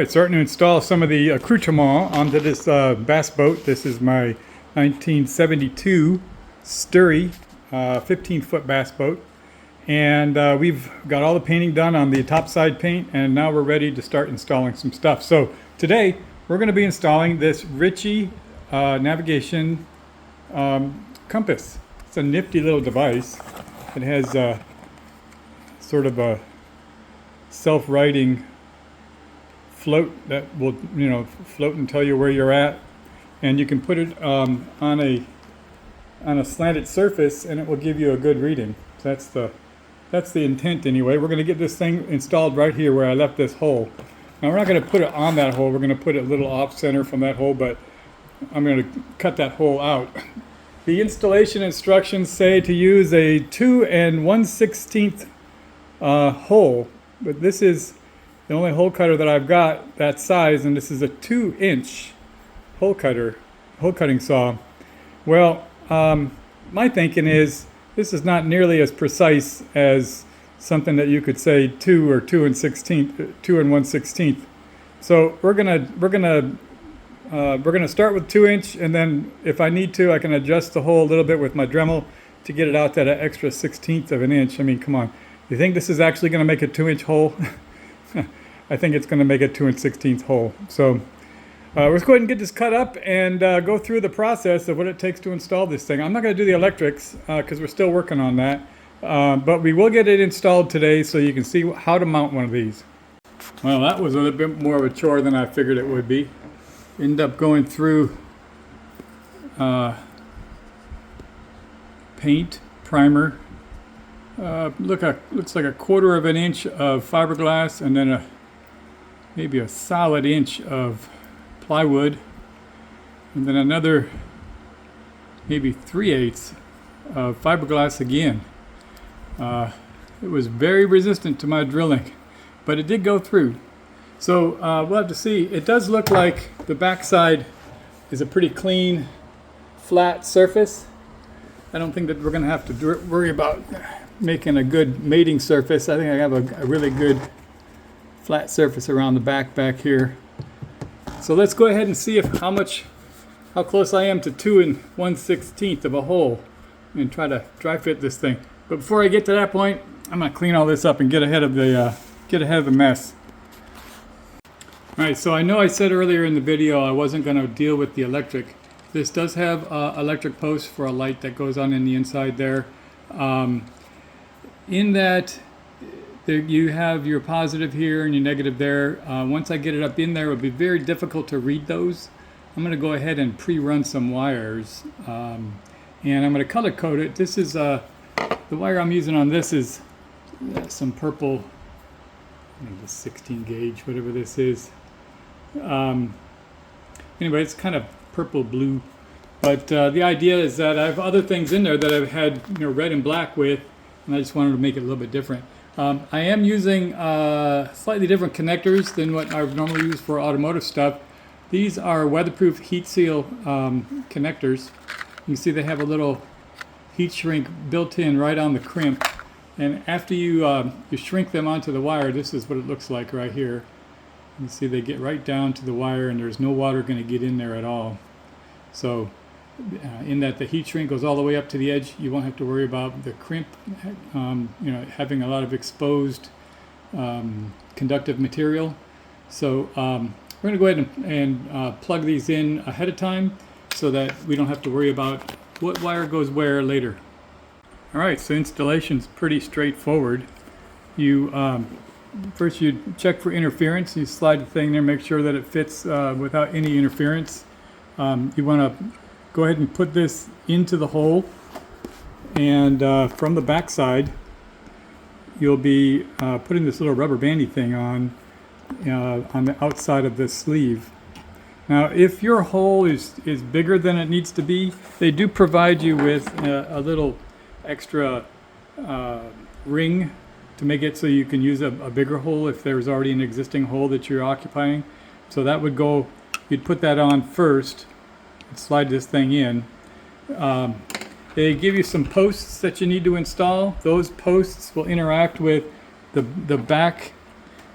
Right, starting to install some of the accoutrement onto this bass boat. This is my 1972 Sturry 15-foot bass boat. And we've got all the painting done on the topside paint, and now we're ready to start installing some stuff. So today we're going to be installing this Ritchie navigation compass. It's a nifty little device. It has sort of a self-righting float that will, float and tell you where you're at, and you can put it on a slanted surface, and it will give you a good reading. So that's the intent anyway. We're going to get this thing installed right here where I left this hole. Now we're not going to put it on that hole. We're going to put it a little off center from that hole, but I'm going to cut that hole out. The installation instructions say to use a 2 1/16 hole, but this is the only hole cutter that I've got that size, and this is a 2-inch hole cutting saw. Well, my thinking is this is not nearly as precise as something that you could say 2 or 2 1/16. So we're gonna start with 2-inch, and then if I need to, I can adjust the hole a little bit with my Dremel to get it out that extra 1/16 of an inch. I mean, come on. You think this is actually going to make a 2-inch hole? I think it's going to make a 2 1/16 hole. So let's go ahead and get this cut up and go through the process of what it takes to install this thing. I'm not going to do the electrics because we're still working on that. But we will get it installed today so you can see how to mount one of these. Well, that was a little bit more of a chore than I figured it would be. End up going through paint, primer. Looks like a 1/4 of an inch of fiberglass, and then maybe a solid inch of plywood, and then another maybe 3/8 of fiberglass again. It was very resistant to my drilling, but it did go through. So we'll have to see. It does look like the backside is a pretty clean, flat surface. I don't think that we're going to have to worry about making a good mating surface. I think I have a really good flat surface around the back here. So let's go ahead and see how close I am to 2 1/16 of a hole, and try to dry fit this thing. But before I get to that point, I'm going to clean all this up and get ahead of the mess. All right, so I know I said earlier in the video I wasn't going to deal with the electric. This does have electric posts for a light that goes on in the inside there. In that you have your positive here and your negative there. Once I get it up in there, it would be very difficult to read those. I'm going to go ahead and pre-run some wires, and I'm going to color code it. This is the wire I'm using on this is some purple, maybe 16 gauge, whatever this is. Anyway, it's kind of purple blue, but the idea is that I have other things in there that I've had red and black with, and I just wanted to make it a little bit different. I am using slightly different connectors than what I would normally use for automotive stuff. These are weatherproof heat seal connectors. You can see they have a little heat shrink built in right on the crimp, and after you shrink them onto the wire, this is what it looks like right here. You can see they get right down to the wire, and there's no water going to get in there at all. So in that the heat shrink goes all the way up to the edge, you won't have to worry about the crimp having a lot of exposed conductive material. So we're going to go ahead and plug these in ahead of time so that we don't have to worry about what wire goes where later. All right, so installation's pretty straightforward. First you check for interference. You slide the thing there, make sure that it fits without any interference. You want to go ahead and put this into the hole, and from the back side you'll be putting this little rubber bandy thing on the outside of this sleeve. Now if your hole is bigger than it needs to be, they do provide you with a little extra ring to make it so you can use a bigger hole if there's already an existing hole that you're occupying. So that would go, you'd put that on first, slide this thing in. They give you some posts that you need to install. Those posts will interact with the back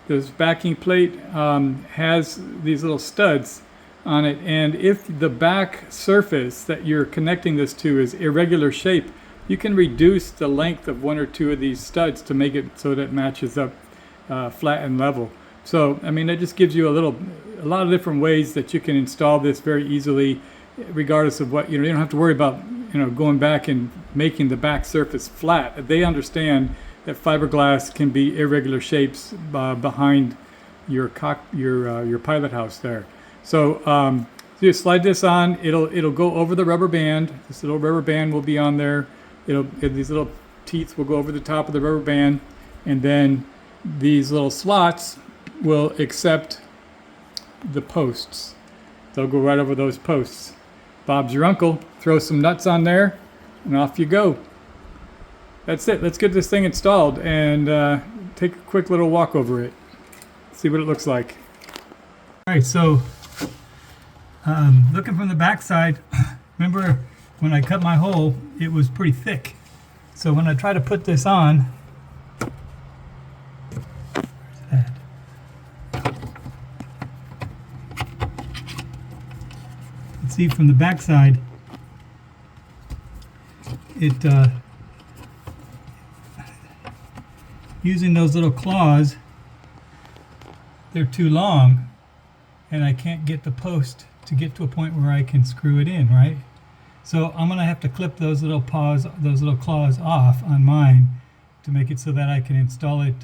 this backing plate has these little studs on it, and if the back surface that you're connecting this to is irregular shape, you can reduce the length of one or two of these studs to make it so that it matches up flat and level. So I mean, that just gives you a lot of different ways that you can install this very easily, regardless of what, you don't have to worry about going back and making the back surface flat. They understand that fiberglass can be irregular shapes behind your pilot house there. So you slide this on, it'll go over the rubber band. This little rubber band will be on there. These little teeth will go over the top of the rubber band, and then these little slots will accept the posts. They'll go right over those posts. Bob's your uncle. Throw some nuts on there, and off you go. That's it. Let's get this thing installed and take a quick little walk over it. See what it looks like. All right, so looking from the back side, remember when I cut my hole, it was pretty thick. So when I try to put this on, where's that? See, from the back side, it using those little claws, they're too long, and I can't get the post to get to a point where I can screw it in, right? So I'm gonna have to clip those little claws off on mine to make it so that I can install it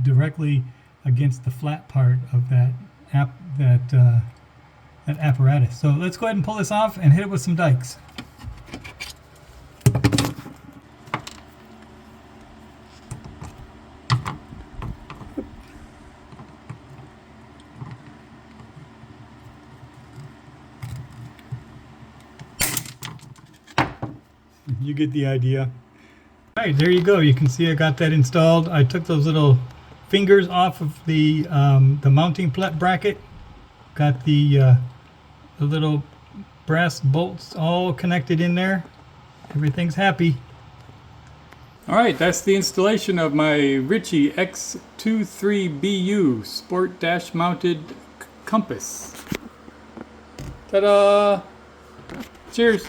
directly against the flat part of that apparatus. So let's go ahead and pull this off and hit it with some dikes. You get the idea. All right, there you go. You can see I got that installed. I took those little fingers off of the mounting bracket. Got the little brass bolts all connected in there. Everything's happy. All right, that's the installation of my Ritchie X23-BU sport dash mounted compass. Ta-da! Cheers!